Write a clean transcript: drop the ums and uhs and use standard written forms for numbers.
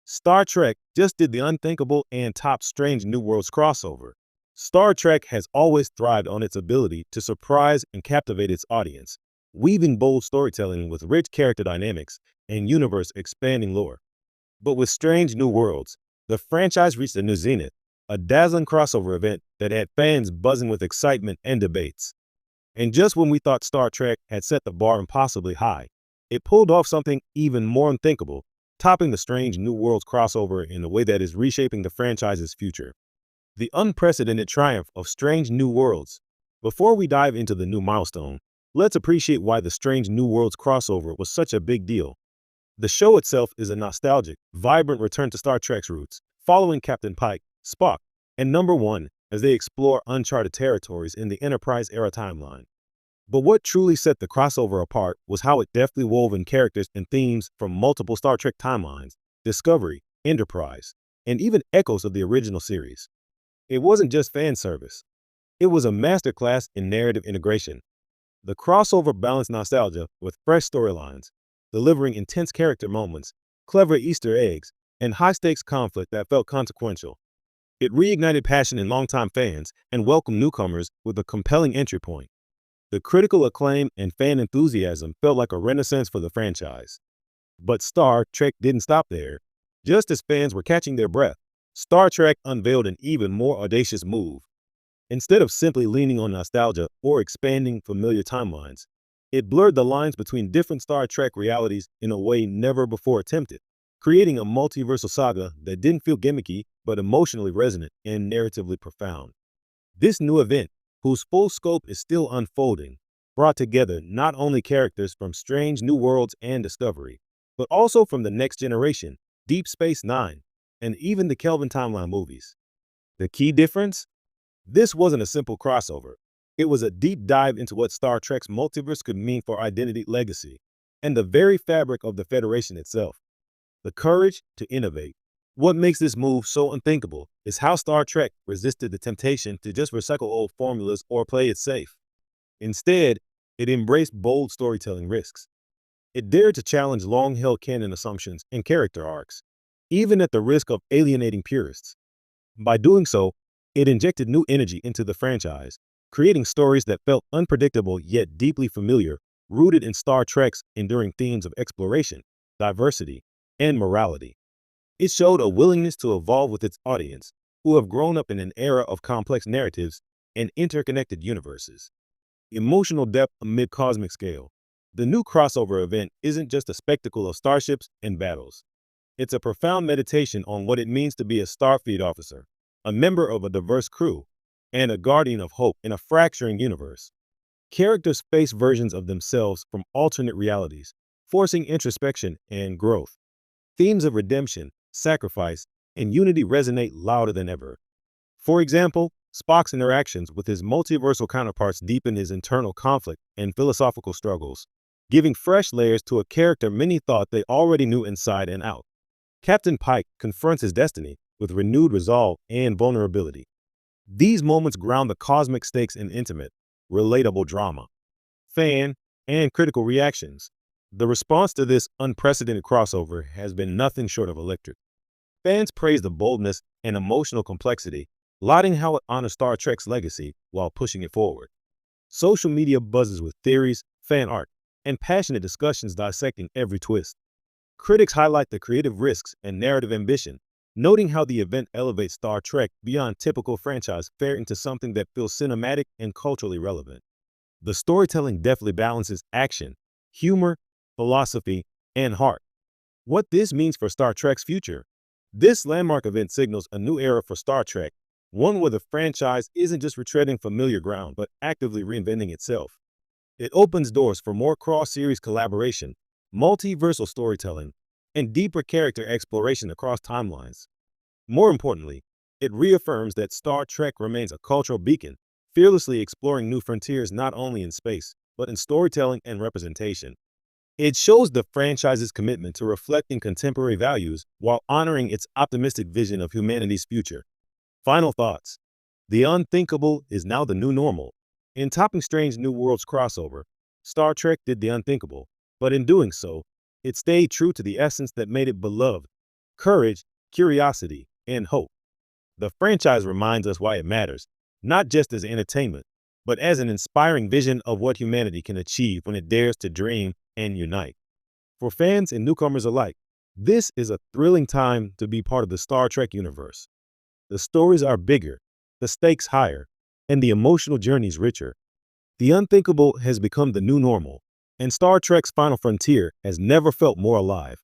Star Trek just did the unthinkable and topped Strange New Worlds crossover. Star Trek has always thrived on its ability to surprise and captivate its audience, weaving bold storytelling with rich character dynamics and universe-expanding lore. But with Strange New Worlds, the franchise reached a new zenith, a dazzling crossover event that had fans buzzing with excitement and debates. And just when we thought Star Trek had set the bar impossibly high, it pulled off something even more unthinkable, topping the Strange New Worlds crossover in a way that is reshaping the franchise's future. The unprecedented triumph of Strange New Worlds. Before we dive into the new milestone, let's appreciate why the Strange New Worlds crossover was such a big deal. The show itself is a nostalgic, vibrant return to Star Trek's roots, following Captain Pike, Spock, and Number One as they explore uncharted territories in the Enterprise-era timeline. But what truly set the crossover apart was how it deftly wove in characters and themes from multiple Star Trek timelines, Discovery, Enterprise, and even echoes of the original series. It wasn't just fan service. It was a masterclass in narrative integration. The crossover balanced nostalgia with fresh storylines, delivering intense character moments, clever Easter eggs, and high-stakes conflict that felt consequential. It reignited passion in longtime fans and welcomed newcomers with a compelling entry point. The critical acclaim and fan enthusiasm felt like a renaissance for the franchise. But Star Trek didn't stop there. Just as fans were catching their breath, Star Trek unveiled an even more audacious move. Instead of simply leaning on nostalgia or expanding familiar timelines, it blurred the lines between different Star Trek realities in a way never before attempted, creating a multiversal saga that didn't feel gimmicky but emotionally resonant and narratively profound. This new event, whose full scope is still unfolding, brought together not only characters from Strange New Worlds and Discovery, but also from the Next Generation, Deep Space Nine, and even the Kelvin Timeline movies. The key difference? This wasn't a simple crossover. It was a deep dive into what Star Trek's multiverse could mean for identity, legacy, and the very fabric of the Federation itself. The courage to innovate. What makes this move so unthinkable is how Star Trek resisted the temptation to just recycle old formulas or play it safe. Instead, it embraced bold storytelling risks. It dared to challenge long-held canon assumptions and character arcs, even at the risk of alienating purists. By doing so, it injected new energy into the franchise, creating stories that felt unpredictable yet deeply familiar, rooted in Star Trek's enduring themes of exploration, diversity, and morality. It showed a willingness to evolve with its audience, who have grown up in an era of complex narratives and interconnected universes. Emotional depth amid cosmic scale. The new crossover event isn't just a spectacle of starships and battles. It's a profound meditation on what it means to be a Starfleet officer, a member of a diverse crew, and a guardian of hope in a fracturing universe. Characters face versions of themselves from alternate realities, forcing introspection and growth. Themes of redemption, sacrifice, and unity resonate louder than ever. For example, Spock's interactions with his multiversal counterparts deepen his internal conflict and philosophical struggles, giving fresh layers to a character many thought they already knew inside and out. Captain Pike confronts his destiny with renewed resolve and vulnerability. These moments ground the cosmic stakes in intimate, relatable drama. Fan and critical reactions. The response to this unprecedented crossover has been nothing short of electric. Fans praise the boldness and emotional complexity, lauding how it honors Star Trek's legacy while pushing it forward. Social media buzzes with theories, fan art, and passionate discussions dissecting every twist. Critics highlight the creative risks and narrative ambition, noting how the event elevates Star Trek beyond typical franchise fare into something that feels cinematic and culturally relevant. The storytelling deftly balances action, humor, philosophy, and heart. What this means for Star Trek's future? This landmark event signals a new era for Star Trek, one where the franchise isn't just retreading familiar ground, but actively reinventing itself. It opens doors for more cross-series collaboration, multiversal storytelling, and deeper character exploration across timelines. More importantly, it reaffirms that Star Trek remains a cultural beacon, fearlessly exploring new frontiers not only in space, but in storytelling and representation. It shows the franchise's commitment to reflecting contemporary values while honoring its optimistic vision of humanity's future. Final thoughts. The unthinkable is now the new normal. In topping Strange New Worlds crossover, Star Trek did the unthinkable, but in doing so, it stayed true to the essence that made it beloved. courage, curiosity, and hope. The franchise reminds us why it matters, not just as entertainment, but as an inspiring vision of what humanity can achieve when it dares to dream and unite. For fans and newcomers alike, this is a thrilling time to be part of the Star Trek universe. The stories are bigger, the stakes higher, and the emotional journeys richer. The unthinkable has become the new normal, and Star Trek's Final Frontier has never felt more alive.